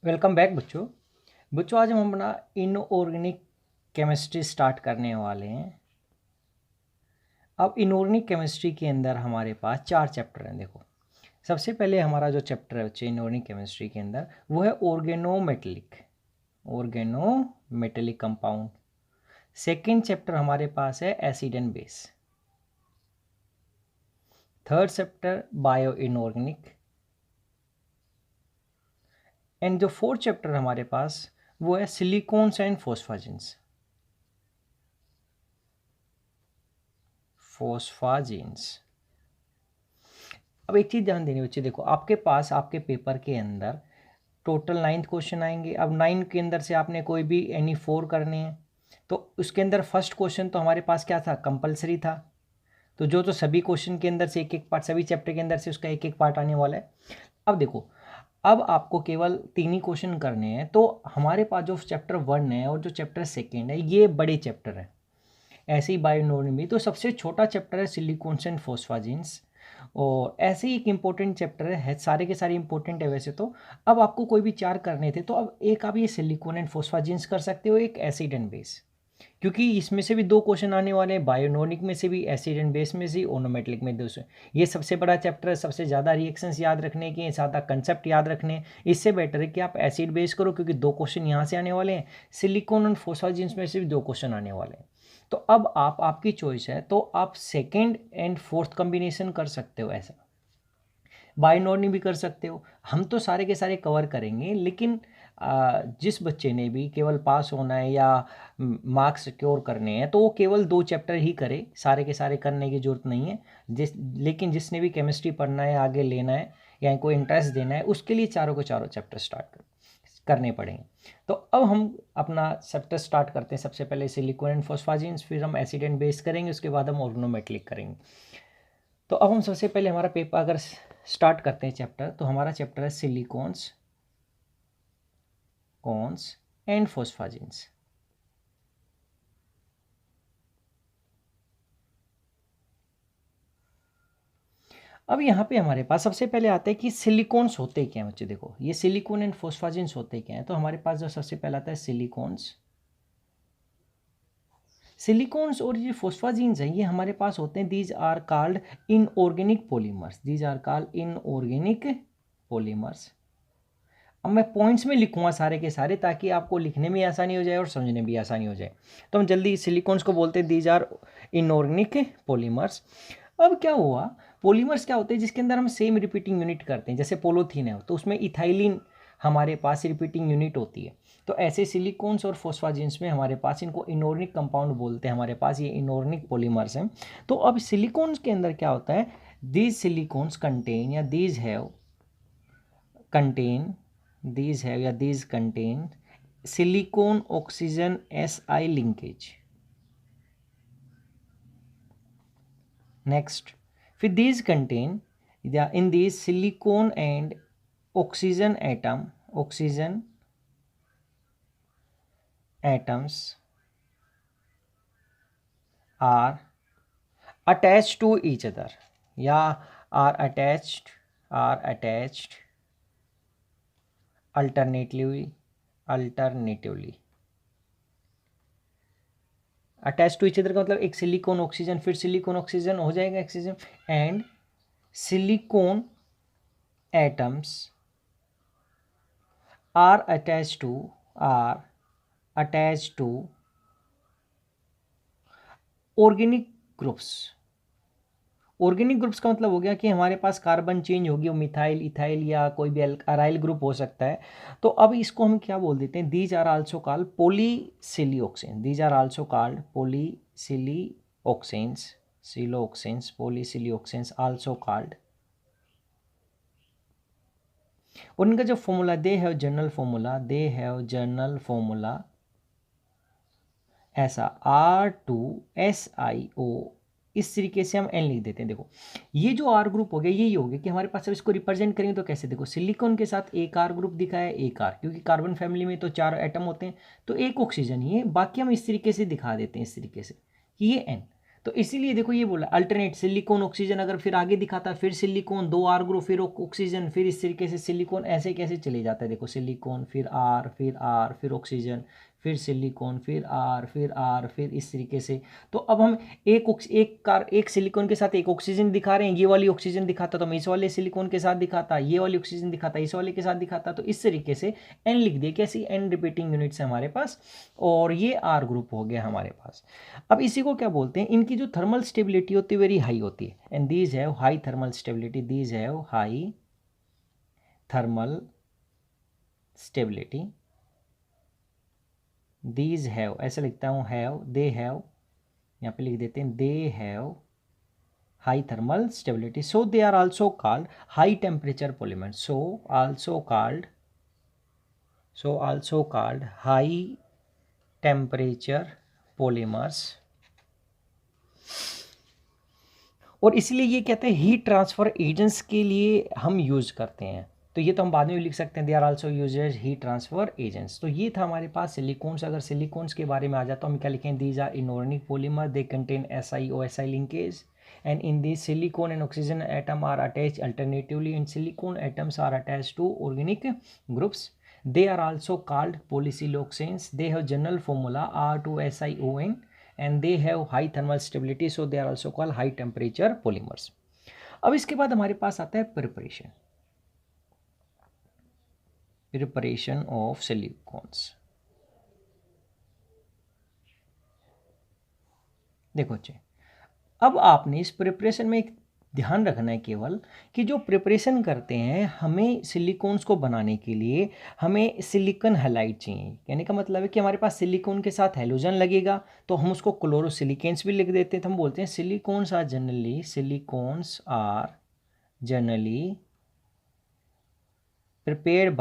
Welcome back बच्चों। आज हम अपना इनऑर्गेनिक केमिस्ट्री स्टार्ट करने वाले हैं। अब इनऑर्गेनिक केमिस्ट्री के अंदर हमारे पास 4 चैप्टर हैं। देखो, सबसे पहले हमारा जो चैप्टर है बच्चे इनऑर्गेनिक केमिस्ट्री के अंदर वो है ऑर्गेनोमेटेलिक कंपाउंड। सेकेंड चैप्टर हमारे पास है acid and base. Third chapter bio inorganic. And जो फोर्थ चैप्टर हमारे पास वो है सिलिकॉन्स एंड फोस्फाजिन्स। अब एक चीज़ ध्यान देनी बच्चे, देखो आपके पास आपके पेपर के अंदर टोटल 9 क्वेश्चन आएंगे। अब 9 के अंदर से आपने कोई भी एनी 4 करने हैं, तो उसके अंदर फर्स्ट क्वेश्चन तो हमारे पास क्या था, कंपलसरी था। तो सभी क्वेश्चन के अंदर से एक एक पार्ट, सभी चैप्टर के अंदर से उसका एक एक पार्ट आने वाला है। अब देखो, अब आपको केवल 3 ही क्वेश्चन करने हैं। तो हमारे पास जो चैप्टर 1 है और जो चैप्टर 2 है ये बड़े चैप्टर है। ऐसे ही बायोनोमी तो सबसे छोटा चैप्टर है सिलिकॉन्स एंड फोस्फाजिन्स। और ऐसे ही एक इम्पोर्टेंट चैप्टर है, सारे के सारे इंपॉर्टेंट है वैसे तो। अब आपको कोई भी 4 करने थे, तो अब एक आप ये सिलिकॉन एंड फोस्फाजिन्स कर सकते हो, एक एसिड एंड बेस, क्योंकि इसमें से भी 2 क्वेश्चन आने वाले हैं, बायोनोनिक में से भी, एसिड एंड बेस में से, ओनोमेटलिक में 2 से। ये सबसे बड़ा चैप्टर है, सबसे ज़्यादा रिएक्शंस याद रखने के, ज़्यादा कंसेप्ट याद रखने। इससे बेटर है कि आप एसिड बेस करो, क्योंकि 2 क्वेश्चन यहाँ से आने वाले हैं, सिलिकॉन एंड फोस्फाजिन्स में से भी 2 क्वेश्चन आने वाले हैं। तो अब आपकी चॉइस है, तो आप सेकेंड एंड फोर्थ कॉम्बिनेशन कर सकते हो, ऐसा बायनोनी भी कर सकते हो। हम तो सारे के सारे कवर करेंगे, लेकिन जिस बच्चे ने भी केवल पास होना है या मार्क्स सिक्योर करने हैं, तो वो केवल 2 चैप्टर ही करे, सारे के सारे करने की ज़रूरत नहीं है। लेकिन जिसने भी केमिस्ट्री पढ़ना है, आगे लेना है या कोई इंटरेस्ट देना है, उसके लिए चारों के चारों चैप्टर करने पड़ेंगे। तो अब हम अपना चैप्टर स्टार्ट करते हैं। सबसे पहले सिलिकॉन एंड फोस्फाजिन्स, फिर हम एसिड एंड बेस करेंगे, उसके बाद हम ऑर्गेनोमेटलिक करेंगे। तो अब हम सबसे पहले हमारा पेपर अगर स्टार्ट करते हैं चैप्टर, तो हमारा चैप्टर है सिलिकॉन्स एंड फोस्फाजिन्स। अब यहाँ पे हमारे पास सबसे पहले आता है कि सिलिकॉन्स होते क्या हैं बच्चे। देखो, ये सिलिकॉन एंड फोस्फाजिन्स होते क्या हैं। तो हमारे पास जो सबसे पहला आता है सिलिकॉन्स और ये फोस्फाजिन्स हैं, ये हमारे पास होते हैं, these are called inorganic polymers. अब मैं पॉइंट्स में लिखूंगा सारे के सारे, ताकि आपको लिखने में आसानी हो जाए और समझने में आसानी हो जाए। तो हम जल्दी सिलिकॉन्स को बोलते हैं दीज आर इनऑर्गेनिक पॉलीमर्स। अब क्या हुआ, पॉलीमर्स क्या होते हैं जिसके अंदर हम सेम रिपीटिंग यूनिट करते हैं। जैसे पोलोथीन है, तो उसमें इथाइलिन हमारे पास रिपीटिंग यूनिट होती है। तो ऐसे सिलिकॉन्स और फोस्फाजिन्स में हमारे पास इनको इनऑर्गेनिक कंपाउंड बोलते हैं। हमारे पास ये इनऑर्गेनिक पॉलीमर्स हैं। तो अब सिलिकॉन्स के अंदर क्या होता है, दीज सिलिकॉन्स कंटेन या these have contain these contain silicon oxygen Si linkage. Next, फिर these contain in these silicon and oxygen atoms are attached to each other या are attached alternatively attach to each other का मतलब एक silicon oxygen, फिर silicon oxygen हो जाएगा oxygen, and silicon atoms are attach to organic groups का मतलब हो गया कि हमारे पास कार्बन चेंज होगी, वो मिथाइल, इथाइल या कोई भी अराइल ग्रुप हो सकता है। तो अब इसको हम क्या बोल देते हैं, these are also called polysiloxane. These are also called polysiloxanes also called. और इनका जो formula, they have general formula ऐसा R2SiO, इस तरीके से हम N लिख देते हैं। देखो, ये जो R ग्रुप हो गया, यही हो गया कि हमारे पास अब इसको रिप्रेजेंट करेंगे तो कैसे, देखो सिलिकॉन के साथ एक R ग्रुप दिखा है, एक R, क्योंकि कार्बन फैमिली में तो 4 एटम होते हैं, तो एक ऑक्सीजन ही है, बाकी हम इस तरीके से दिखा देते हैं, इस तरीके से कि ये N। तो इसीलिए देखो ये बोला अल्टरनेट सिलिकॉन ऑक्सीजन, अगर फिर आगे दिखाता फिर सिलिकॉन 2 R ग्रुप फिर ऑक्सीजन, फिर इस तरीके से सिलिकॉन ऐसे कैसे चले जाता है। देखो सिलिकॉन फिर R फिर ऑक्सीजन फिर सिलिकॉन फिर R फिर इस तरीके से। तो अब हम एक सिलिकॉन के साथ एक ऑक्सीजन दिखा रहे हैं, ये वाली ऑक्सीजन दिखाता तो हम इस वाले सिलिकॉन के साथ दिखाता, ये वाली ऑक्सीजन दिखाता इस वाले के साथ दिखाता। तो इस तरीके से n लिख दिए, कैसी n रिपीटिंग यूनिट्स है हमारे पास, और ये R ग्रुप हो गया हमारे पास। अब इसी को क्या बोलते हैं, इनकी जो थर्मल स्टेबिलिटी होती है वेरी हाई होती है, and these have high thermal stability, these have high thermal stability, these have, ऐसे लिखता हूँ हैव, दे हैव, यहाँ पे लिख देते हैं they have high thermal stability, so they are also called high temperature polymer, so also called high temperature polymers. और इसलिए ये कहते हैं हीट ट्रांसफर एजेंट्स के लिए हम यूज करते हैं। तो ये तो हम बाद में भी लिख सकते हैं, they are also uses heat transfer agents. तो ये था हमारे पास सिलिकॉन्स। अगर सिलिकॉन्स के बारे में आ जाता तो हम क्या लिखें, these are inorganic polymer, they contain SiO(Si) linkage, and in these silicon and oxygen atom are attached alternatively, and silicon atoms are attached to organic groups. They are also called polysiloxanes. They have general formula R2SiON, and they have high thermal stability, so they are also called high temperature polymers. अब इसके बाद हमारे पास आता है preparation of silicones. देखो अच्छे, अब आपने इस प्रिपरेशन में एक ध्यान रखना है केवल कि जो प्रिपरेशन करते हैं, हमें सिलिकॉन्स को बनाने के लिए हमें सिलिकॉन हैलाइड चाहिए। कहने का मतलब है कि हमारे पास सिलिकॉन के साथ हैलोजन लगेगा तो हम उसको क्लोरोसिलिकेन्स भी लिख देते हैं। तो हम बोलते हैं silicones are generally prepared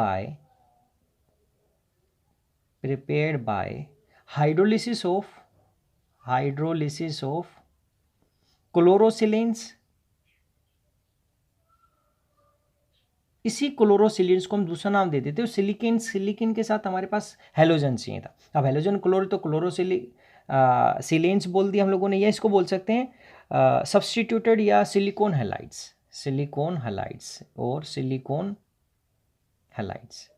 by hydrolysis of chlorosilanes. इसी क्लोरोसिलेंस को हम दूसरा नाम दे देते हैं सिलिकॉन के साथ हमारे पास हैलोजन चाहिए था। अब हैलोजन क्लोरो तो क्लोरोसिलेंस बोल दिया हम लोगों ने, या इसको बोल सकते हैं सब्स्टिट्यूटेड या सिलिकॉन हैलाइड्स और सिलिकॉन हैलाइड्स।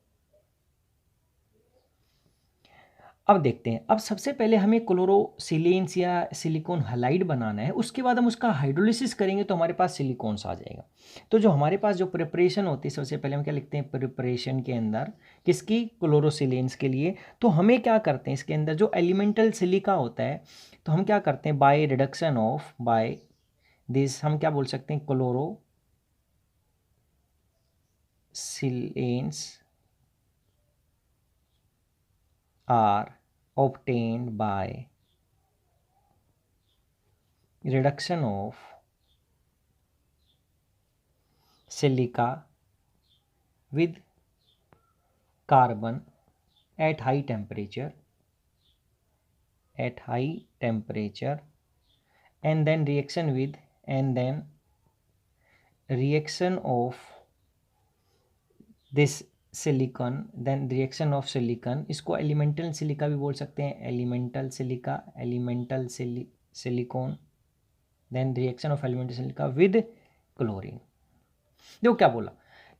अब देखते हैं, अब सबसे पहले हमें क्लोरोसिलेंस या सिलिकॉन हैलाइड बनाना है, उसके बाद हम उसका हाइड्रोलिसिस करेंगे तो हमारे पास सिलिकॉन्स आ जाएगा। तो जो हमारे पास जो प्रिपरेशन होती है, सबसे पहले हम क्या लिखते हैं प्रिपरेशन के अंदर, किसकी, क्लोरोसिलेंस के लिए। तो हमें क्या करते हैं, इसके अंदर जो एलिमेंटल सिलिका होता है तो हम क्या करते हैं, by reduction of by this हम क्या बोल सकते हैं, chlorosilanes are obtained by reduction of silica with carbon at high temperature and then reaction of this silicon, then reaction of silicon, इसको एलिमेंटल सिलिका भी बोल सकते हैं, elemental silicon, then reaction of elemental silica with chlorine. देखो क्या बोला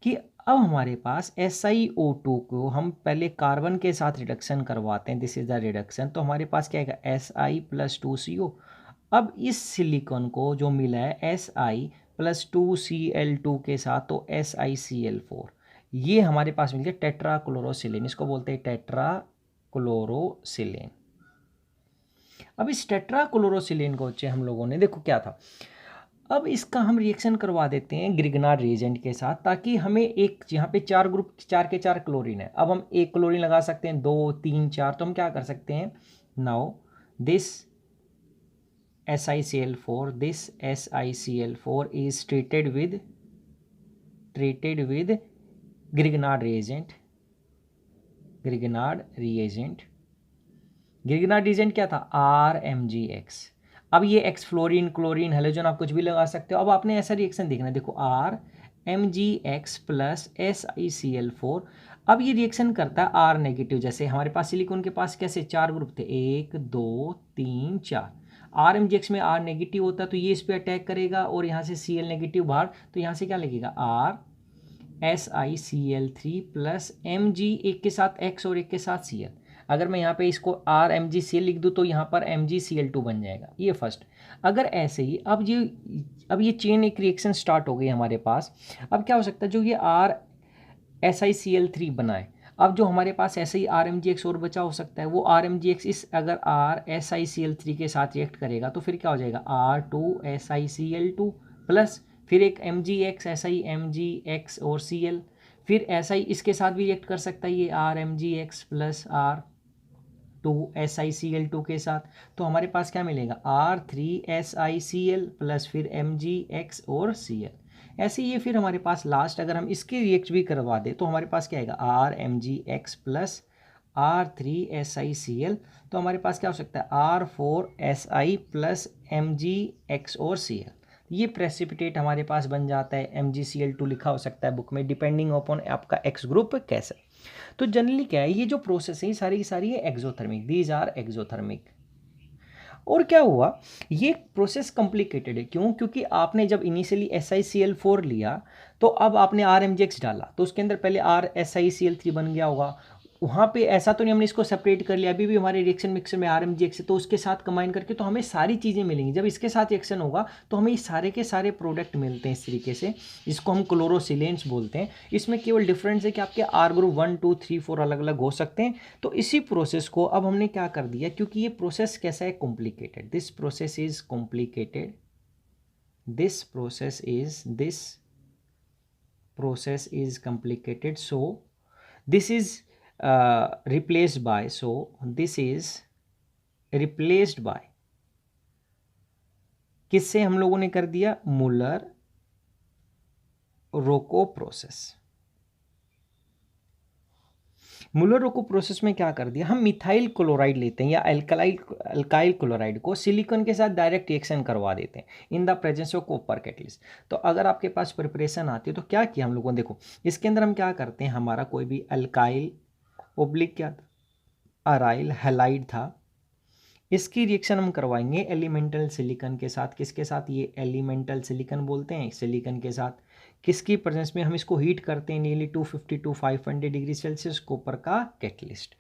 कि अब हमारे पास SiO2 को हम पहले कार्बन के साथ रिडक्शन करवाते हैं, दिस इज द रिडक्शन। तो हमारे पास क्या आएगा, Si+2CO। अब इस सिलिकॉन को जो मिला है Si+2Cl2 के साथ, तो SiCl4, ये हमारे पास मिल गया टेट्राक्लोरोसिलेन, इसको बोलते हैं टेट्राक्लोरोसिलेन। अब इस टेट्राक्लोरोसिलेन को हम लोगों ने, देखो क्या था, अब इसका हम रिएक्शन करवा देते हैं ग्रिगनार्ड रिएजेंट के साथ, ताकि हमें एक, यहाँ पे 4 ग्रुप 4 के 4 क्लोरीन है, अब हम एक क्लोरीन लगा सकते हैं, 2 3 4, तो हम क्या कर सकते हैं, now this SiCl4 is treated with Grignard reagent क्या था, RMgX। अब ये X फ्लोरीन, क्लोरीन, हेलोजन, आप कुछ भी लगा सकते हो। अब आपने ऐसा रिएक्शन देखना है, देखो RMgX प्लस SiCl4। अब ये रिएक्शन करता है R नेगेटिव, जैसे हमारे पास सिलिकॉन के पास कैसे 4 ग्रुप थे, 1 2 3 4। RMGX में R नेगेटिव होता है तो ये इस पर अटैक करेगा और यहाँ से Cl नेगेटिव बाहर, तो यहाँ से क्या लगेगा RSiCl3 प्लस Mg, एक के साथ X और एक के साथ Cl। अगर मैं यहाँ पे इसको RMgCl लिख दूँ तो यहाँ पर MgCl2 बन जाएगा, ये फर्स्ट। अगर ऐसे ही अब ये चेन एक रिएक्शन स्टार्ट हो गई हमारे पास। अब क्या हो सकता है, जो ये RSiCl3 बनाए, अब जो हमारे पास ऐसे ही RMgX और बचा हो सकता है, वो RMgX इस अगर RSiCl3 के साथ रिएक्ट करेगा तो फिर क्या हो जाएगा R2SiCl2 प्लस फिर एक MgX, ऐसा ही MgX और Cl, फिर ऐसा ही इसके साथ भी रिएक्ट कर सकता है ये RMgX प्लस R2SiCl2 के साथ, तो हमारे पास क्या मिलेगा R3SiCl प्लस फिर MgX और Cl। ऐसे ये फिर हमारे पास लास्ट अगर हम इसके रिएक्ट भी करवा दें तो हमारे पास क्या आएगा RMgX प्लस R3SiCl, तो हमारे पास क्या हो सकता है R4Si प्लस MgX और Cl। ये प्रेसिपिटेट हमारे पास बन जाता है, MgCl2 लिखा हो सकता है बुक में, डिपेंडिंग अपॉन आपका X ग्रुप कैसा है। तो जनरली क्या है, ये जो प्रोसेस है ये सारी की सारी है एक्सोथर्मिक, दीज आर एक्सोथर्मिक। और क्या हुआ, ये प्रोसेस कॉम्प्लिकेटेड है, क्यों? क्योंकि आपने जब इनिशियली SiCl4 लिया तो अब आपने RMgX डाला तो उसके अंदर पहले RSiCl3 बन गया होगा, वहाँ पे ऐसा तो नहीं हमने इसको सेपरेट कर लिया, अभी भी हमारे रिएक्शन मिक्सर में RMgX है, तो उसके साथ कंबाइन करके तो हमें सारी चीज़ें मिलेंगी। जब इसके साथ रिएक्शन होगा तो हमें इस सारे के सारे प्रोडक्ट मिलते हैं इस तरीके से, इसको हम क्लोरोसिलेंट्स बोलते हैं। इसमें केवल डिफरेंस है कि आपके R ग्रुप 1 2 3 4 अलग अलग हो सकते हैं। तो इसी प्रोसेस को अब हमने क्या कर दिया, क्योंकि ये प्रोसेस कैसा है, complicated, this process is complicated, this process is complicated, so this is replaced by, so this is replaced by किससे हम लोगों ने कर दिया, मुलर रोको प्रोसेस। मुलर रोको प्रोसेस में क्या कर दिया, हम मिथाइल क्लोराइड लेते हैं या अल्काइल क्लोराइड को सिलिकॉन के साथ डायरेक्ट रिएक्शन करवा देते हैं in the presence of copper catalyst. तो अगर आपके पास प्रिपरेशन आती है तो क्या किया हम लोगों ने, देखो इसके अंदर हम क्या करते हैं, हमारा कोई भी अल्काइल ओब्लिक क्या था, अराइल हैलाइड था, इसकी रिएक्शन हम करवाएंगे एलिमेंटल सिलिकॉन के साथ। किसके साथ, ये एलिमेंटल सिलिकॉन बोलते हैं, सिलिकॉन के साथ किसकी प्रेजेंस में हम इसको हीट करते हैं, nearly 250 to 500 degree Celsius copper का कैटलिस्ट।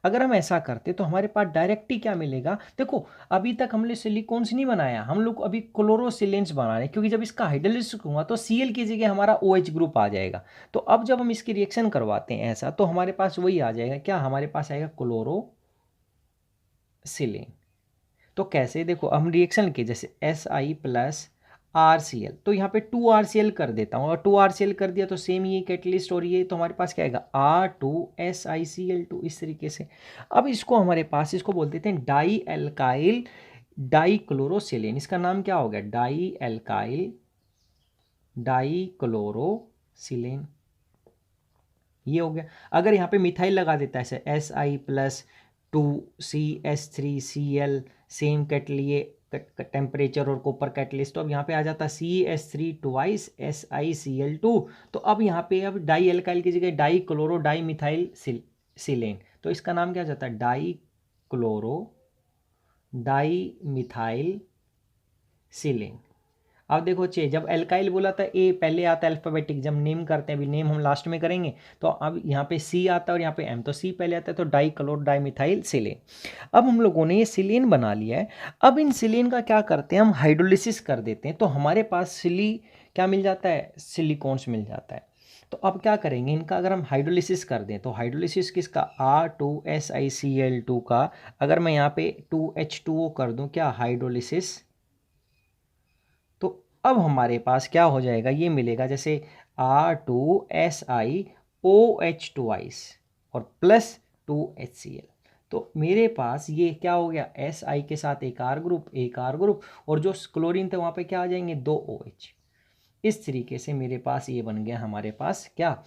अगर हम ऐसा करते तो हमारे पास डायरेक्ट ही क्या मिलेगा, देखो अभी तक हमने सिलिकॉन्स नहीं बनाया, हम लोग अभी क्लोरोसिलेंट्स बना रहे हैं, क्योंकि जब इसका हाइड्रोलिसिस हुआ तो Cl की जगह हमारा OH ग्रुप आ जाएगा। तो अब जब हम इसकी रिएक्शन करवाते हैं ऐसा, तो हमारे पास वही आ जाएगा, क्या हमारे पास आएगा क्लोरोसिलेन। तो कैसे, देखो हम रिएक्शन के जैसे Si प्लस RCl, तो यहाँ पे 2RCl कर देता हूँ, और 2RCl कर दिया तो सेम ये कैटलिस्ट और ये, तो हमारे पास क्या आएगा R2SiCl2, इस तरीके से। अब इसको हमारे पास इसको बोल देते हैं डाई एल्काइल डाइक्लोरोसिलेन, इसका नाम क्या हो गया, डाई एल्काइल डाइक्लोरोसिलेन, ये हो गया। अगर यहाँ पे मिथाइल लगा देता है ऐसे Si प्लस 2CH3Cl, सेम लिए टेम्परेचर और कॉपर कैटलिस्ट, तो अब यहाँ पे आ जाता CH3 ट्वाइस SiCl2, तो अब यहाँ पे अब डाई एल्काइल की जगह डाई क्लोरो डाई मिथाइल सिलेन, तो इसका नाम क्या जाता है, डाई क्लोरो डाई मिथाइल सिलेन। अब देखो जब एल्काइल बोला था ए पहले आता है अल्फाबेटिक, जब नेम करते हैं, अभी नेम हम लास्ट में करेंगे, तो अब यहाँ पे C आता है और यहाँ पे M, तो C पहले आता है, तो डाई क्लोर डाई मिथाइल सिलेन। अब हम लोगों ने ये सिलेन बना लिया है। अब इन सिलेन का क्या करते हैं, हम हाइड्रोलिसिस कर देते हैं, तो हमारे पास क्या मिल जाता है, सिलिकॉन्स मिल जाता है। तो अब क्या करेंगे इनका, अगर हम हाइड्रोलिसिस कर दें, तो हाइड्रोलिसिस किसका, R2SiCl2 का, अगर मैं यहाँ पे 2H2O कर दूँ, क्या हाइड्रोलिसिस, तो अब हमारे पास क्या हो जाएगा, ये मिलेगा जैसे R2SiOH ट्वाइस और प्लस 2HCl, तो मेरे पास ये क्या हो गया, Si के साथ एक R ग्रुप, और जो क्लोरीन थे वहाँ पे क्या आ जाएंगे, 2 OH। इस तरीके से मेरे पास ये बन गया, हमारे पास क्या,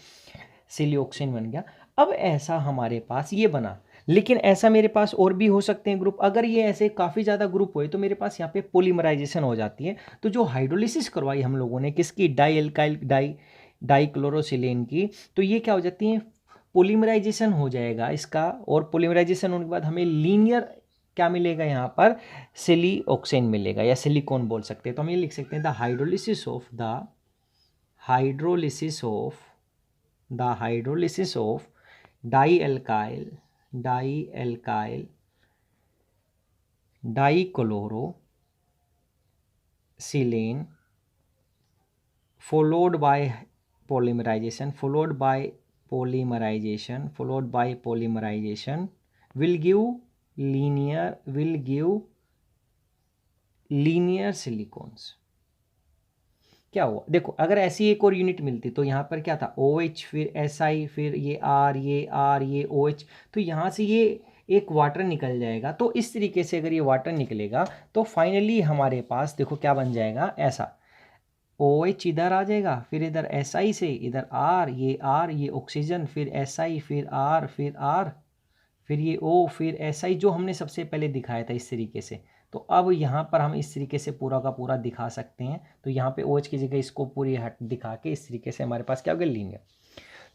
सिलिऑक्सेन बन गया। अब ऐसा हमारे पास ये बना, लेकिन ऐसा मेरे पास और भी हो सकते हैं ग्रुप। अगर ये ऐसे काफ़ी ज़्यादा ग्रुप हुए तो मेरे पास यहाँ पे पोलीमराइजेशन हो जाती है। तो जो हाइड्रोलिसिस करवाई हम लोगों ने किसकी, डाई एल्काइल डाइक्लोरोसिलेन की, तो ये क्या हो जाती है, पोलीमराइजेशन हो जाएगा इसका, और पोलीमराइजेशन होने के बाद हमें लीनियर क्या मिलेगा यहाँ पर, सिलिऑक्सेन मिलेगा या सिलिकॉन बोल सकते हैं। तो हम ये लिख सकते हैं the hydrolysis of di dichlorosilane followed by polymerization will give linear silicones। क्या हुआ देखो, अगर ऐसी एक और यूनिट मिलती तो यहाँ पर क्या था, OH फिर SI फिर ये R ये OH, तो यहाँ से ये एक वाटर निकल जाएगा। तो इस तरीके से अगर ये वाटर निकलेगा तो फाइनली हमारे पास देखो क्या बन जाएगा, ऐसा OH इधर आ जाएगा, फिर इधर SI से इधर R ये ऑक्सीजन, फिर SI फिर R फिर ये O फिर SI जो हमने सबसे पहले दिखाया था इस तरीके से। तो अब यहाँ पर हम इस तरीके से पूरा का पूरा दिखा सकते हैं। तो यहाँ पे OH की जगह इसको पूरी हट दिखा के इस तरीके से हमारे पास क्या हो गया, लीनियर।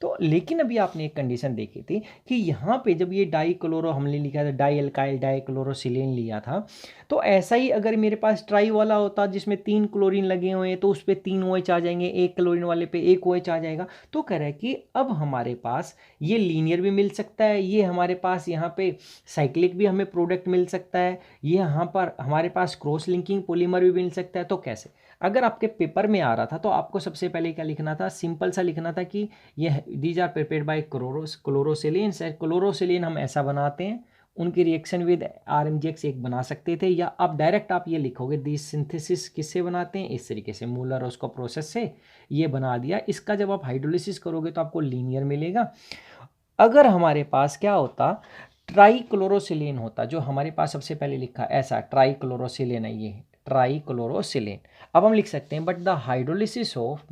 तो लेकिन अभी आपने एक कंडीशन देखी थी कि यहाँ पे जब ये डाइक्लोरो हमने लिखा था, डाई एल्काइल डाइक्लोरोसिलेन लिया था, तो ऐसा ही अगर मेरे पास ट्राई वाला होता जिसमें 3 क्लोरीन लगे हुए हैं तो उस पर 3 OH आ जाएंगे, एक क्लोरीन वाले पे 1 OH आ जाएगा। तो कह रहा है कि अब हमारे पास ये लीनियर भी मिल सकता है, ये हमारे पास यहाँ पे साइक्लिक भी हमें प्रोडक्ट मिल सकता है, ये यहाँ पर हमारे पास क्रॉस लिंकिंग पॉलीमर भी मिल सकता है। तो कैसे, अगर आपके पेपर में आ रहा था तो आपको सबसे पहले क्या लिखना था, सिंपल सा लिखना था कि ये these are prepared by chlorosilane. Chlorosilane हम ऐसा बनाते हैं, उनकी रिएक्शन विद RMGX एक बना सकते थे, या अब डायरेक्ट आप ये लिखोगे दिस सिंथेसिस किससे बनाते हैं, इस तरीके से मूलर उसको प्रोसेस से ये बना दिया। इसका जब आप हाइड्रोलिसिस करोगे तो आपको लीनियर मिलेगा। अगर हमारे पास क्या होता, ट्राइक्लोरोसिलेन होता, जो हमारे पास सबसे पहले लिखा ऐसा ट्राइक्लोरोसिलेन है, ये ट्राइक्लोरोसिलेन। अब हम लिख सकते हैं but the hydrolysis of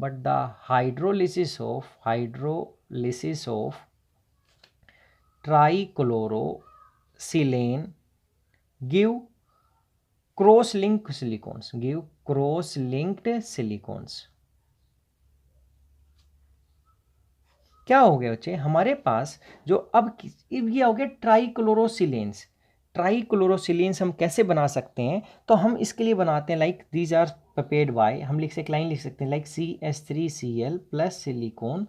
trichlorosilane give cross linked silicones. क्या हो गया बच्चे, हमारे पास जो अब ये हो गया ट्राइक्लोरोसिलेन्स हम कैसे बना सकते हैं, तो हम इसके लिए बनाते हैं like these are prepared by, हम लिख सकते लाइन लिख सकते हैं like CH3Cl plus silicon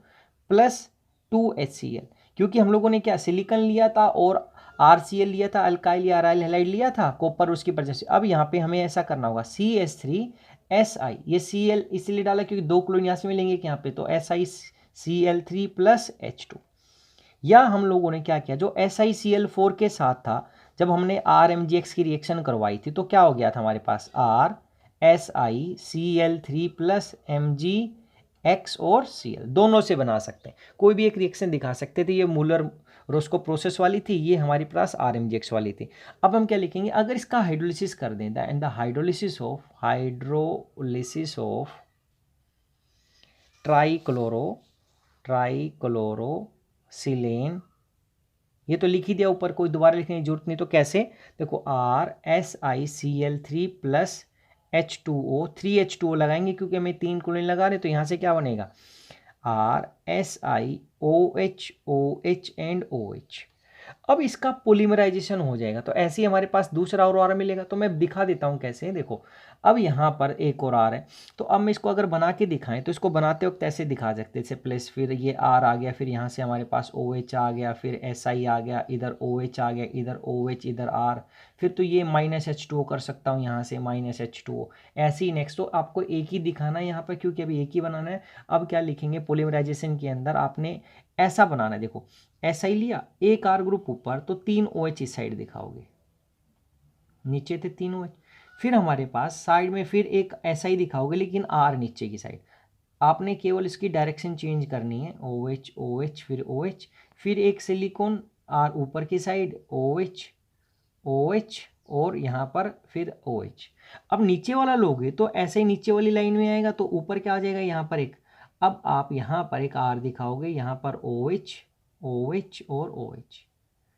plus 2HCl। क्योंकि हम लोगों ने क्या सिलिकॉन लिया था और RCl लिया था, अल्काइल या अराइल हैलाइड लिया था, कॉपर उसकी वजह से। अब यहाँ पे हमें ऐसा करना होगा CH3SI, ये Cl इसलिए डाला क्योंकि 2 क्लोरीन यहाँ से मिलेंगे यहाँ पे, तो SiCl3 प्लस H2। या हम लोगों ने क्या किया, जो SiCl4 के साथ था जब हमने RMGX की रिएक्शन करवाई थी तो क्या हो गया था हमारे पास, RSiCl3 प्लस MgX और Cl दोनों से बना सकते हैं, कोई भी एक रिएक्शन दिखा सकते थे। ये मूलर रोस्को प्रोसेस वाली थी, ये हमारे पास RMGX वाली थी। अब हम क्या लिखेंगे, अगर इसका हाइड्रोलिसिस कर दें, and the hydrolysis of trichlorosilane, ये तो लिख ही दिया ऊपर, कोई दोबारा लिखने की जरूरत नहीं। तो कैसे देखो, RSiCl3 प्लस H2O, 3H2O लगाएंगे क्योंकि हमें 3 क्लोरीन लगा रहे, तो यहाँ से क्या बनेगा RSiOH एंड OH। अब इसका पोलीमराइजेशन हो जाएगा, तो ऐसे ही हमारे पास दूसरा और आर मिलेगा। तो मैं दिखा देता हूँ कैसे, देखो अब यहाँ पर एक और आर है, तो अब मैं इसको अगर बना के दिखाएं तो इसको बनाते वक्त ऐसे दिखा सकते, जैसे प्लस फिर ये आर आ गया, फिर यहाँ से हमारे पास OH आ गया, फिर SI आ गया, इधर OH आ गया, इधर OH, इधर R, फिर तो ये -H2O कर सकता हूँ यहाँ से -H2O। ऐसे ही नेक्स्ट, तो आपको एक ही दिखाना है यहाँ पर क्योंकि अभी एक ही बनाना है। अब क्या लिखेंगे, पोलीमराइजेशन के अंदर आपने ऐसा बनाना है, देखो SI लिया, एक R ग्रुप ऊपर, तो 3 OH इस साइड दिखाओगे, नीचे थे 3 OH, फिर हमारे पास साइड में फिर एक SI दिखाओगे लेकिन R नीचे की साइड। आपने केवल इसकी डायरेक्शन चेंज करनी है, OH OH फिर OH, फिर एक सिलिकॉन R ऊपर की साइड, OH OH और यहाँ पर फिर OH। अब नीचे वाला लोगे तो ऐसे ही नीचे वाली लाइन में आएगा, तो ऊपर क्या आ जाएगा, यहाँ पर एक, अब आप यहाँ पर एक R दिखाओगे, यहाँ पर OH OH और OH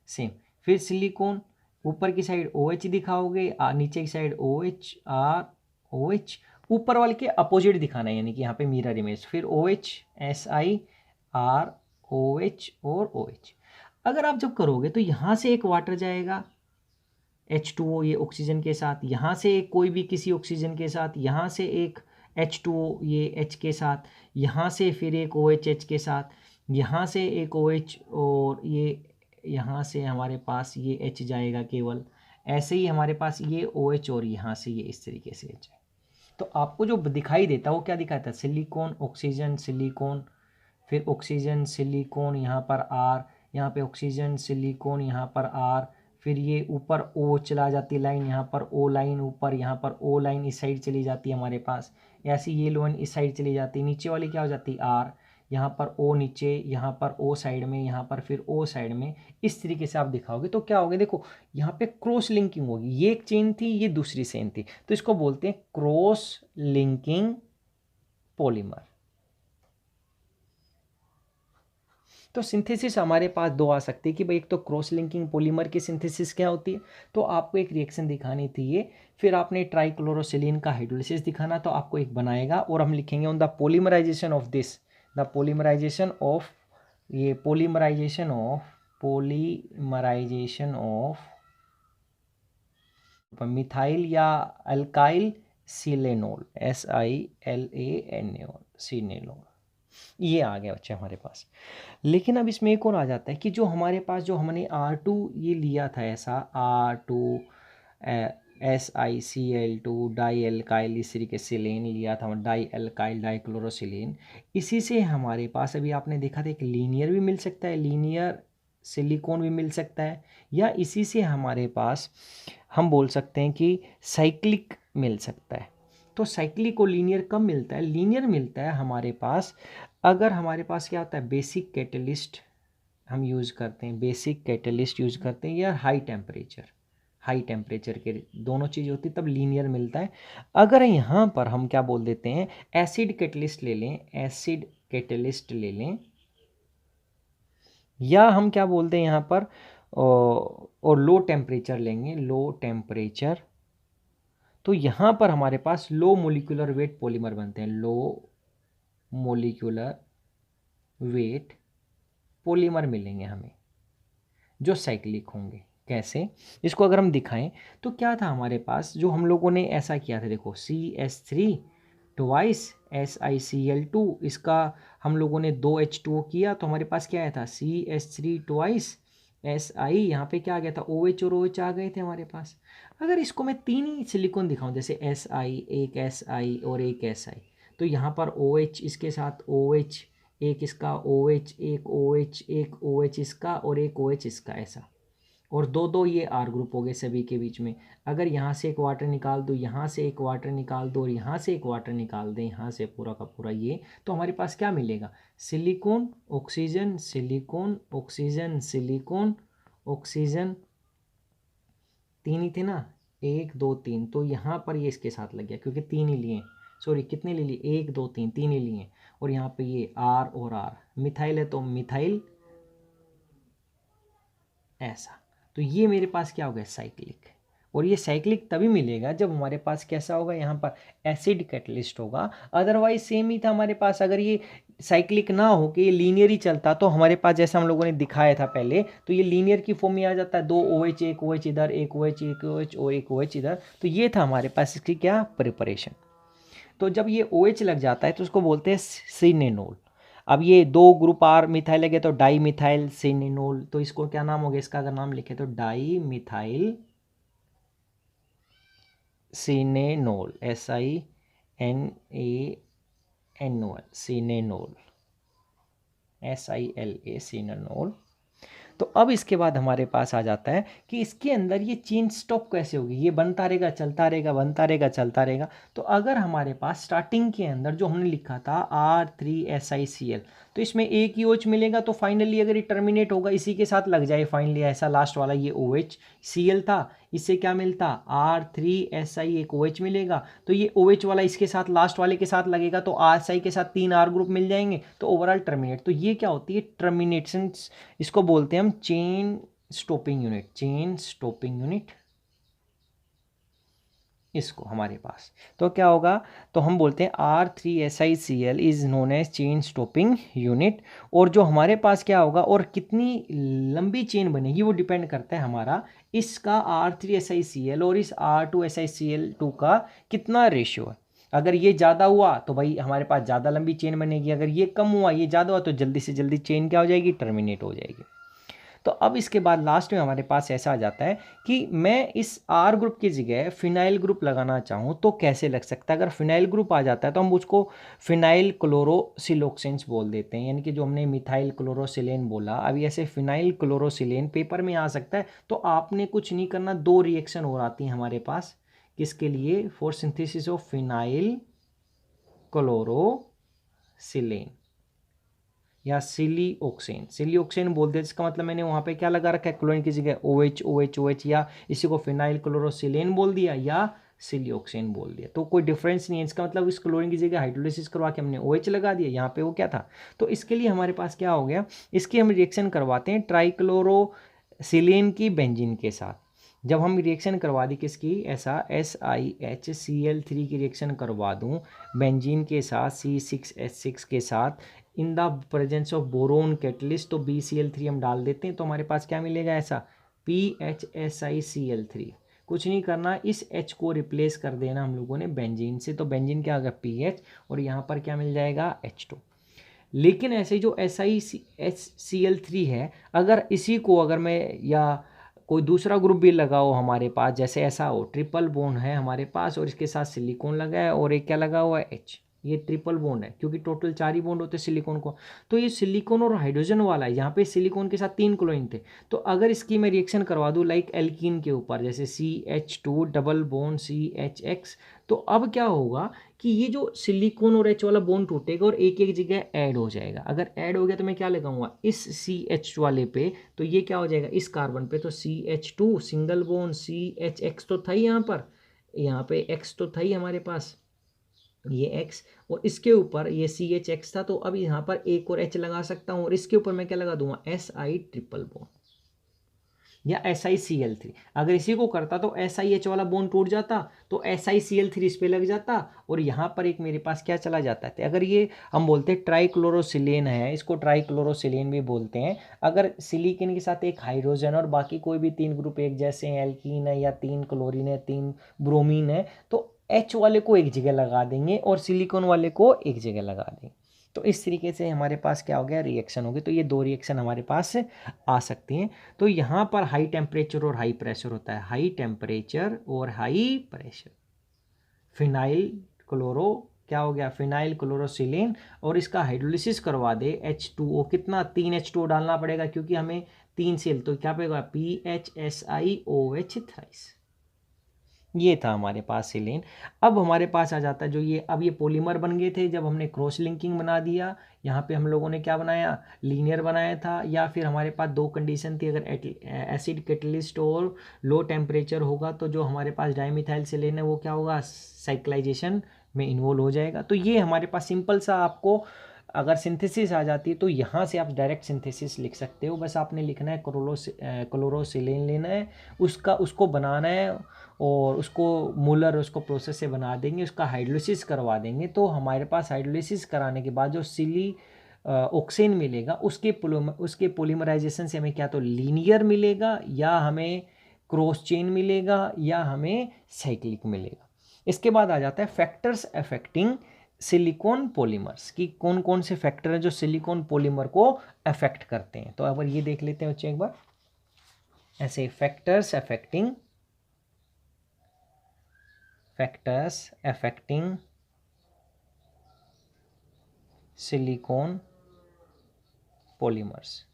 सेम, फिर सिलिकॉन ऊपर की साइड OH दिखाओगे, नीचे की साइड OH R OH, ऊपर वाले के अपोजिट दिखाना है, यानी कि यहाँ पे मिरर इमेज, फिर OH SI R OH और OH। अगर आप जब करोगे तो यहाँ से एक वाटर जाएगा, H2O ये ऑक्सीजन के साथ, यहाँ से एक कोई भी किसी ऑक्सीजन के साथ, यहाँ से एक H2O ये H के साथ, यहाँ से फिर एक OH H के साथ, यहाँ से एक OH, और ये यहाँ से हमारे पास ये H जाएगा केवल, ऐसे ही हमारे पास ये OH और यहाँ से ये इस तरीके से H है। तो आपको जो दिखाई देता है वो क्या दिखाता है, सिलिकॉन ऑक्सीजन सिलिकॉन, फिर ऑक्सीजन सिलिकॉन यहाँ पर R, यहाँ पे ऑक्सीजन सिलिकॉन यहाँ पर R, फिर ये ऊपर O चला जाती लाइन, यहाँ पर O लाइन ऊपर, यहाँ पर O लाइन इस साइड चली जाती है हमारे पास, ऐसी ये लाइन इस साइड चली जाती है, नीचे वाली क्या हो जाती है R, यहाँ पर O नीचे, यहाँ पर O साइड में, यहाँ पर फिर O साइड में, इस तरीके से आप दिखाओगे तो क्या होगा, देखो यहाँ पे क्रॉस लिंकिंग होगी, ये एक चेन थी ये दूसरी चेन थी, तो इसको बोलते हैं क्रॉस लिंकिंग पॉलीमर। तो सिंथेसिस हमारे पास दो आ सकती है कि भाई एक तो क्रॉस लिंकिंग पॉलीमर की सिंथेसिस क्या होती है, तो आपको एक रिएक्शन दिखानी थी ये, फिर आपने ट्राइक्लोरोसिलीन का हाइड्रोलिसिस दिखाना, तो आपको एक बनाएगा और हम लिखेंगे on the polymerisation of this, the polymerisation of, ये पॉलीमराइजेशन ऑफ मिथाइल या अल्काइल सिलेनोल, SILANOL सिनेनोल, ये आ गया बच्चे हमारे पास। लेकिन अब इसमें एक और आ जाता है कि जो हमारे पास जो हमने R2 ये लिया था ऐसा R2 SiCl2 डाई एल्काइल इस तरीके से सिलेन लिया था, डाई एल्काइल डाइक्लोरोसिलीन, इसी से हमारे पास अभी आपने देखा था एक लीनियर भी मिल सकता है, लीनियर सिलिकॉन भी मिल सकता है, या इसी से हमारे पास हम बोल सकते हैं कि साइक्लिक मिल सकता है। तो साइक्लिक और लीनियर कब मिलता है, लीनियर मिलता है हमारे पास अगर हमारे पास क्या होता है, बेसिक कैटलिस्ट हम यूज़ करते हैं, बेसिक कैटलिस्ट यूज़ करते हैं, या हाई टेम्परेचर के दोनों चीज़ होती है तब लीनियर मिलता है। अगर यहाँ पर हम क्या बोल देते हैं, एसिड कैटलिस्ट ले लें, एसिड कैटलिस्ट ले लें, या हम क्या बोलते हैं यहाँ पर और लो टेम्परेचर लेंगे, लो टेम्परेचर, तो यहाँ पर हमारे पास लो मोलिकुलर वेट पॉलीमर बनते हैं, लो मोलिकुलर वेट पॉलीमर मिलेंगे हमें जो साइक्लिक होंगे। कैसे, इसको अगर हम दिखाएं तो क्या था हमारे पास, जो हम लोगों ने ऐसा किया था, देखो CH3 ट्वाइस SiCl2, इसका हम लोगों ने 2 H2O किया तो हमारे पास क्या आया था, CH3 ट्वाइस Si, यहाँ पे क्या आ गया था, OH और OH आ गए थे हमारे पास। अगर इसको मैं तीन ही सिलिकॉन दिखाऊं, जैसे Si, एक Si और एक Si, तो यहाँ पर OH इसके साथ OH, एक इसका OH, एक OH, एक OH इसका और एक OH इसका, ऐसा, और दो दो ये R ग्रुप हो गए सभी के बीच में। अगर यहाँ से एक वाटर निकाल दो, यहाँ से एक वाटर निकाल दो और यहाँ से एक वाटर निकाल दें, यहाँ से पूरा का पूरा ये, तो हमारे पास क्या मिलेगा, silicon oxygen silicon oxygen silicon oxygen, तीन ही थे ना, 1 2 3, तो यहाँ पर ये इसके साथ लग गया क्योंकि तीन ही लिए, सॉरी कितने ले लिए, 1 2 3, तीन ही लिए, और यहाँ पे ये R और R, मिथाइल है तो मिथाइल, ऐसा। तो ये मेरे पास क्या हो गया, साइक्लिक, और ये साइक्लिक तभी मिलेगा जब हमारे पास कैसा होगा, यहाँ पर एसिड कैटलिस्ट होगा। अदरवाइज सेम ही था हमारे पास, अगर ये साइक्लिक ना हो कि ये लीनियर ही चलता तो हमारे पास जैसा हम लोगों ने दिखाया था पहले, तो ये लीनियर की फॉर्म में आ जाता है, 2 OH, एक OH इधर, एक OH, एक OH और एक OH इधर, तो ये था हमारे पास इसकी क्या प्रिपरेशन। तो जब ये OH लग जाता है तो उसको बोलते हैं सिनेनोल। अब ये 2 ग्रुप R मिथाइल लगे तो डाई मिथाइल सिनेनोल, तो इसको क्या नाम हो गया, इसका अगर नाम लिखे तो डाई मिथाइल सिनेनोल, SINANOL सिनेनोल, SILA सिनेनोल। तो अब इसके बाद हमारे पास आ जाता है कि इसके अंदर ये चेन स्टॉप कैसे होगी, ये बनता रहेगा चलता रहेगा, बनता रहेगा चलता रहेगा। तो अगर हमारे पास स्टार्टिंग के अंदर जो हमने लिखा था R3SiCl, तो इसमें एक ही OH मिलेगा, तो फाइनली अगर ये टर्मिनेट होगा इसी के साथ लग जाए फाइनली, ऐसा लास्ट वाला ये OH Cl था, इससे क्या मिलता, R3Si एक OH मिलेगा, तो ये OH वाला इसके साथ लास्ट वाले के साथ लगेगा, तो RSi के साथ 3 R ग्रुप मिल जाएंगे, तो ओवरऑल टर्मिनेट। तो ये क्या होती है, टर्मिनेशन, इसको बोलते हैं हम chain stopping unit, chain stopping unit. इसको हमारे पास, तो क्या होगा, तो हम बोलते हैं R3SiCl is known as chain stopping unit. और जो हमारे पास क्या होगा और कितनी लंबी चेन बनेगी वो डिपेंड करता है हमारा इसका R3SiCl और इस R2SiCl2 का कितना रेशियो है। अगर ये ज़्यादा हुआ तो भाई हमारे पास ज़्यादा लंबी चेन बनेगी, अगर ये कम हुआ, ये ज़्यादा हुआ, तो जल्दी से जल्दी चेन क्या हो जाएगी, टर्मिनेट हो जाएगी। तो अब इसके बाद लास्ट में हमारे पास ऐसा आ जाता है कि मैं इस आर ग्रुप की जगह फिनाइल ग्रुप लगाना चाहूँ तो कैसे लग सकता है। अगर फिनाइल ग्रुप आ जाता है तो हम उसको फिनाइल क्लोरोसिलोक्सेन्स बोल देते हैं, यानी कि जो हमने मिथाइल क्लोरोसिलेन बोला, अभी ऐसे फिनाइल क्लोरोसिलेन पेपर में आ सकता है। तो आपने कुछ नहीं करना, 2 रिएक्शन और आती हैं हमारे पास, किसके लिए, for synthesis of phenyl chlorosilane या सिलिओक्सेन। सिलिओक्सेन बोलते हैं, इसका मतलब मैंने वहाँ पे क्या लगा रखा है, क्लोरीन की जगह OH OH OH, या इसी को फिनाइल क्लोरोसिलेन बोल दिया या सिलिओक्सेन बोल दिया, तो कोई डिफरेंस नहीं है। इसका मतलब इस क्लोरीन की जगह हाइड्रोलिसिस करवा के हमने OH लगा दिया, यहाँ पे वो क्या था। तो इसके लिए हमारे पास क्या हो गया, इसकी हम रिएक्शन करवाते हैं ट्राइक्लोरोसिलेन की बेंजीन के साथ। जब हम रिएक्शन करवा दी किसकी, ऐसा SiHCl3 की रिएक्शन करवा दूं बेंजीन के साथ C6H6 के साथ in the presence of boron catalyst, तो BCl3 हम डाल देते हैं, तो हमारे पास क्या मिलेगा, ऐसा PHSiCl3। कुछ नहीं करना, इस H को रिप्लेस कर देना हम लोगों ने बेंजीन से, तो बेंजीन क्या होगा PH, और यहाँ पर क्या मिल जाएगा H2। लेकिन ऐसे जो SiHCl3 है, अगर इसी को अगर मैं या कोई दूसरा ग्रुप भी लगाओ हमारे पास, जैसे ऐसा हो, ट्रिपल बॉन्ड है हमारे पास और इसके साथ सिलिकॉन लगा है और एक क्या लगा हुआ है H, ये ट्रिपल बॉन्ड है क्योंकि टोटल 4 ही बॉन्ड होते हैं सिलिकॉन को। तो ये सिलिकॉन और हाइड्रोजन वाला है, यहाँ पे सिलिकॉन के साथ 3 क्लोरीन थे। तो अगर इसकी मैं रिएक्शन करवा दूँ लाइक एल्कीन के ऊपर, जैसे CH2 डबल बॉन्ड CHX, तो अब क्या होगा कि ये जो सिलिकॉन और H वाला बॉन्ड टूटेगा और एक एक जगह ऐड हो जाएगा। अगर ऐड हो गया तो मैं क्या लगाऊंगा इस CH वाले पे, तो ये क्या हो जाएगा इस कार्बन पे, तो CH2 सिंगल बॉन्ड CHX तो था ही यहाँ पे X तो था ही हमारे पास, ये X, और इसके ऊपर ये CHX था, तो अब यहाँ पर एक और H लगा सकता हूँ और इसके ऊपर मैं क्या लगा दूंगा SI ट्रिपल बॉन्ड या SiCl3। अगर इसी को करता तो SiH वाला बॉन्ड टूट जाता, तो SiCl3 इस पे लग जाता और यहाँ पर एक मेरे पास क्या चला जाता है। अगर ये हम बोलते हैं ट्राइक्लोरोसिलेन है, इसको ट्राइक्लोरोसिलेन भी बोलते हैं। अगर सिलिकॉन के साथ एक हाइड्रोजन और बाकी कोई भी 3 ग्रुप एक जैसे हैं, एल्कीन है या 3 क्लोरीन है 3 ब्रोमीन है, तो H वाले को एक जगह लगा देंगे और सिलिकॉन वाले को एक जगह लगा देंगे। तो इस तरीके से हमारे पास क्या हो गया, रिएक्शन होगी। तो ये 2 रिएक्शन हमारे पास आ सकती हैं। तो यहाँ पर हाई टेम्परेचर और हाई प्रेशर होता है, हाई टेम्परेचर और हाई प्रेशर। फिनाइल क्लोरो क्या हो गया, फिनाइल क्लोरोसिलेन, और इसका हाइड्रोलिसिस करवा दे H2O, कितना 3 H2O डालना पड़ेगा क्योंकि हमें 3 सेल, तो क्या पड़ेगा PHSiOH थ्राइस। ये था हमारे पास सिलेन। अब हमारे पास आ जाता है जो ये, अब ये पॉलीमर बन गए थे जब हमने क्रॉस लिंकिंग बना दिया। यहाँ पे हम लोगों ने क्या बनाया, लीनियर बनाया था, या फिर हमारे पास 2 कंडीशन थी, अगर एसिड कैटलिस्ट और लो टेम्परेचर होगा तो जो हमारे पास डाइमिथाइल सिलेन है वो क्या होगा, साइक्लाइजेशन में इन्वॉल्व हो जाएगा। तो ये हमारे पास सिंपल सा, आपको अगर सिंथेसिस आ जाती है तो यहाँ से आप डायरेक्ट सिंथेसिस लिख सकते हो। बस आपने लिखना है क्लोरोसिलेन लेना है, उसको बनाना है और उसको मूलर उसको प्रोसेस से बना देंगे, उसका हाइड्रोलिसिस करवा देंगे। तो हमारे पास हाइड्रोलिसिस कराने के बाद जो ऑक्सेन मिलेगा उसके पोलीमराइजेशन से हमें क्या तो लीनियर मिलेगा, या हमें क्रॉस चेन मिलेगा, या हमें साइक्लिक मिलेगा। इसके बाद आ जाता है फैक्टर्स अफेक्टिंग सिलिकॉन पॉलीमर्स की, कौन कौन से फैक्टर हैं जो सिलिकॉन पॉलीमर को अफेक्ट करते हैं। तो अब ये देख लेते हैं बच्चे एक बार, ऐसे फैक्टर्स अफेक्टिंग सिलिकॉन पॉलीमर्स।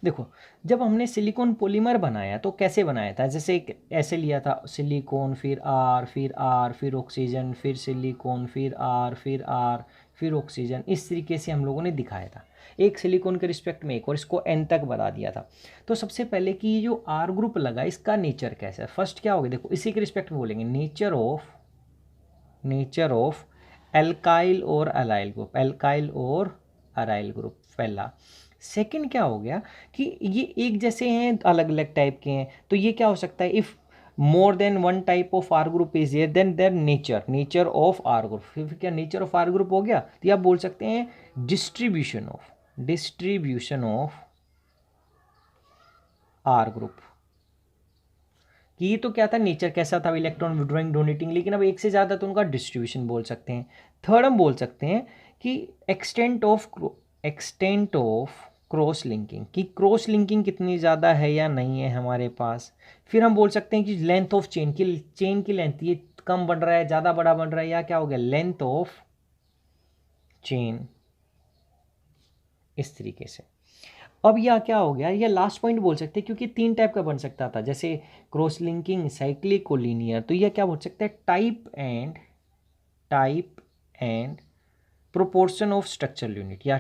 देखो, जब हमने सिलिकॉन पॉलीमर बनाया तो कैसे बनाया था, जैसे ऐसे लिया था सिलिकॉन, फिर R, फिर ऑक्सीजन, फिर सिलिकॉन, फिर R, फिर ऑक्सीजन, इस तरीके से हम लोगों ने दिखाया था। एक सिलिकॉन के रिस्पेक्ट में एक, और इसको N तक बता दिया था। तो सबसे पहले कि ये जो R ग्रुप लगा इसका नेचर कैसा है, फर्स्ट क्या होगा, देखो इसी के रिस्पेक्ट में बोलेंगे, नेचर ऑफ एल्काइल और अलाइल ग्रुप, एल्काइल और अराइल ग्रुप पहला। सेकंड क्या हो गया कि ये एक जैसे हैं, अलग अलग टाइप के हैं, तो ये क्या हो सकता है, if more than one type of R group is there then their nature of R group, फिर क्या नेचर ऑफ आर ग्रुप हो गया, तो ये आप बोल सकते हैं डिस्ट्रीब्यूशन ऑफ आर ग्रुप। कि ये तो क्या था, नेचर कैसा था, इलेक्ट्रॉन विड्रॉइंग डोनेटिंग, लेकिन अब एक से ज़्यादा तो उनका डिस्ट्रीब्यूशन बोल सकते हैं। थर्ड हम बोल सकते हैं कि एक्सटेंट ऑफ क्रॉस लिंकिंग, कि क्रॉस लिंकिंग कितनी ज़्यादा है या नहीं है हमारे पास। फिर हम बोल सकते हैं कि लेंथ ऑफ चेन की लेंथ, ये कम बन रहा है, ज़्यादा बड़ा बन रहा है, या क्या हो गया, लेंथ ऑफ चेन, इस तरीके से। अब यह क्या हो गया, ये लास्ट पॉइंट बोल सकते हैं, क्योंकि तीन टाइप का बन सकता था, जैसे क्रॉस लिंकिंग, साइक्लिक और लीनियर, तो यह क्या बोल सकते हैं, type and proportion of structural unit, या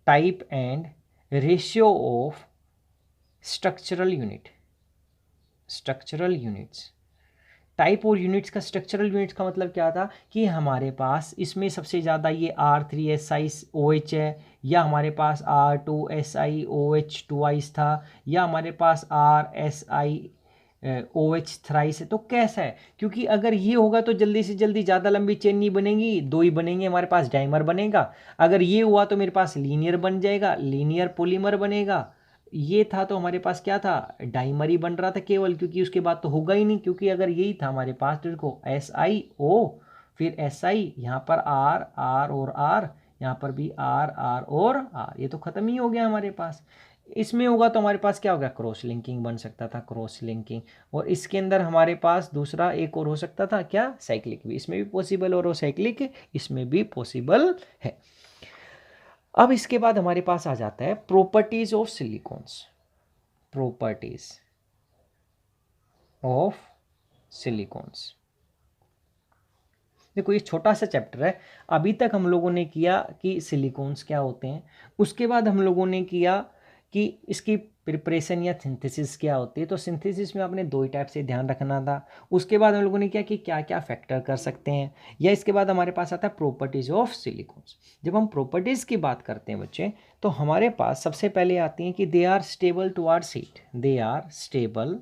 type and ratio of structural units. Type और यूनिट्स का, स्ट्रक्चरल यूनिट्स का मतलब क्या था कि हमारे पास इसमें सबसे ज़्यादा ये R3SiOH है, या हमारे पास R2SiOH2 था, या हमारे पास RSiOH थ्राइस है। तो कैसा है, क्योंकि अगर ये होगा तो जल्दी से जल्दी ज़्यादा लंबी चेन नहीं बनेगी, दो ही बनेंगे, हमारे पास डाइमर बनेगा। अगर ये हुआ तो मेरे पास लीनियर बन जाएगा, लीनियर पॉलीमर बनेगा। ये था तो हमारे पास क्या था, डाइमर ही बन रहा था केवल, क्योंकि उसके बाद तो होगा ही नहीं, क्योंकि अगर यही था हमारे पास, तो देखो SiO, फिर SI, यहाँ पर R और R, यहाँ पर भी R और R, ये तो खत्म ही हो गया हमारे पास। इसमें होगा तो हमारे पास क्या होगा, क्रॉस लिंकिंग बन सकता था, क्रॉस लिंकिंग। और इसके अंदर हमारे पास दूसरा एक और हो सकता था, क्या, साइक्लिक भी, इसमें भी पॉसिबल, और साइक्लिक इसमें भी पॉसिबल है। अब इसके बाद हमारे पास आ जाता है प्रॉपर्टीज ऑफ सिलिकॉन्स। देखो ये छोटा सा चैप्टर है, अभी तक हम लोगों ने किया कि सिलिकॉन्स क्या होते हैं, उसके बाद हम लोगों ने किया कि इसकी प्रिपरेशन या सिंथेसिस क्या होती है। तो सिंथेसिस में आपने दो ही टाइप से ध्यान रखना था। उसके बाद हम लोगों ने किया कि क्या क्या फैक्टर कर सकते हैं, या इसके बाद हमारे पास आता है प्रॉपर्टीज ऑफ सिलिकॉन्स। जब हम प्रॉपर्टीज़ की बात करते हैं बच्चे, तो हमारे पास सबसे पहले आती हैं कि they are stable towards heat, they are stable,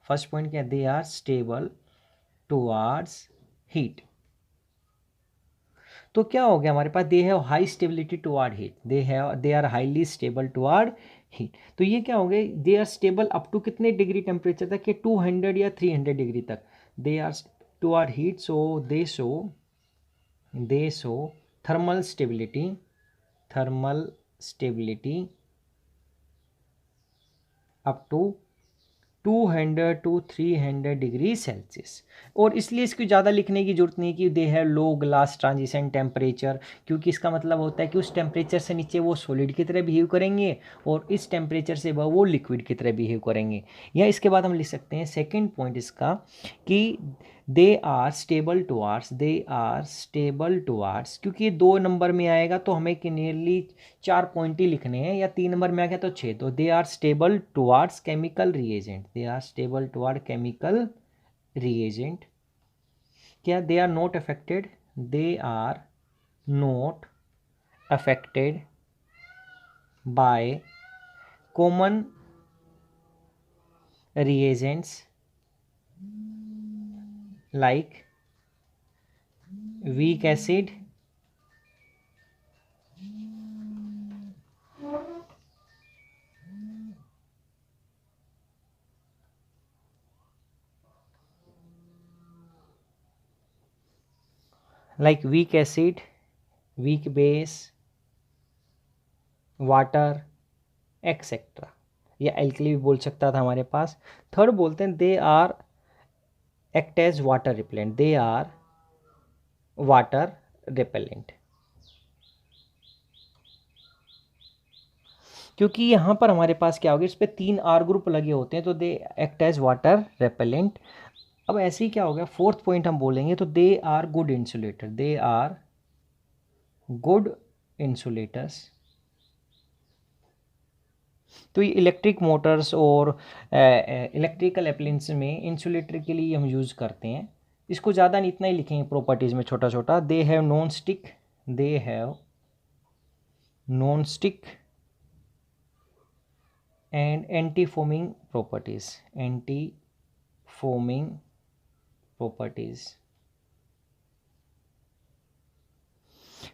first point क्या है, they are stable towards heat. तो क्या हो गया हमारे पास, they have high stability toward heat, they are highly stable toward heat. तो ये क्या हो गए, they are stable up to कितने डिग्री टेम्परेचर तक, कि 200 या 300 डिग्री तक they are toward heat. So they show thermal stability up to 200 to 300 degree Celsius. और इसलिए इसको ज़्यादा लिखने की जरूरत नहीं कि they have low glass transition temperature, क्योंकि इसका मतलब होता है कि उस टेम्परेचर से नीचे वो सॉलिड की तरह बिहेव करेंगे, और इस टेम्परेचर से वो लिक्विड की तरह बिहेव करेंगे। या इसके बाद हम लिख सकते हैं सेकेंड पॉइंट इसका, कि दे आर स्टेबल टुवार्ड्स, क्योंकि 2 नंबर में आएगा तो हमें क्लियरली 4 पॉइंट ही लिखने हैं, या 3 नंबर में आ गया तो 6। तो they are stable towards chemical reagent, क्या, they are not affected by common reagents like weak acid, weak base, water etcetera, या एल्कली भी बोल सकता था हमारे पास। थर्ड बोलते हैं they are act as water repellent, they are water repellent, क्योंकि यहाँ पर हमारे पास क्या होगा, इस पर 3 आर ग्रुप लगे होते हैं, तो they act as water repellent. अब ऐसे ही क्या हो गया, फोर्थ पॉइंट हम बोलेंगे तो दे आर गुड इंसुलेटर्स। तो ये इलेक्ट्रिक मोटर्स और इलेक्ट्रिकल एप्लायंस में इंसुलेटर के लिए हम यूज़ करते हैं। इसको ज़्यादा नहीं, इतना ही लिखेंगे प्रॉपर्टीज़ में छोटा छोटा। They have non stick and anti foaming properties, anti foaming properties.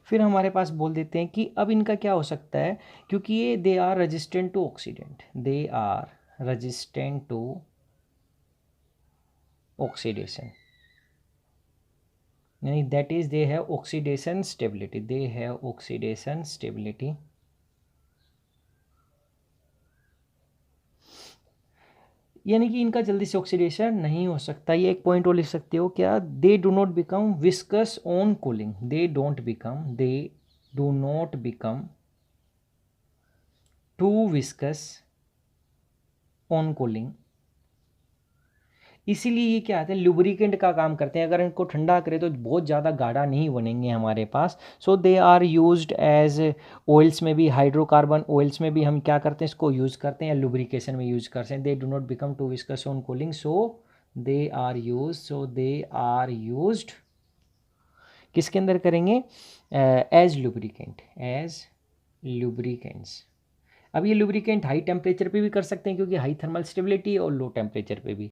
फिर हमारे पास बोल देते हैं कि अब इनका क्या हो सकता है, क्योंकि ये they are resistant to oxidant, they are resistant to oxidation, यानी that is they have oxidation stability, they have oxidation stability. यानी कि इनका जल्दी से ऑक्सीडेशन नहीं हो सकता। ये एक पॉइंट और लिख सकते हो क्या, they do not become viscous on cooling, they do not become too viscous on cooling. इसीलिए ये क्या आते हैं, लुब्रिकेंट का काम करते हैं। अगर इनको ठंडा करें तो बहुत ज़्यादा गाढ़ा नहीं बनेंगे हमारे पास। So they are used as oils में भी, हाइड्रोकार्बन ऑयल्स में भी हम क्या करते हैं, इसको यूज़ करते हैं, या लुब्रिकेशन में यूज़ करते हैं। They do not become too viscous on cooling, so they are used किसके अंदर करेंगे, एज लुब्रिकेंट, एज लुब्रिकेंट्स। अब ये लुब्रिकेंट हाई टेम्परेचर पे भी कर सकते हैं, क्योंकि हाई थर्मल स्टेबिलिटी और लो टेम्परेचर पे भी।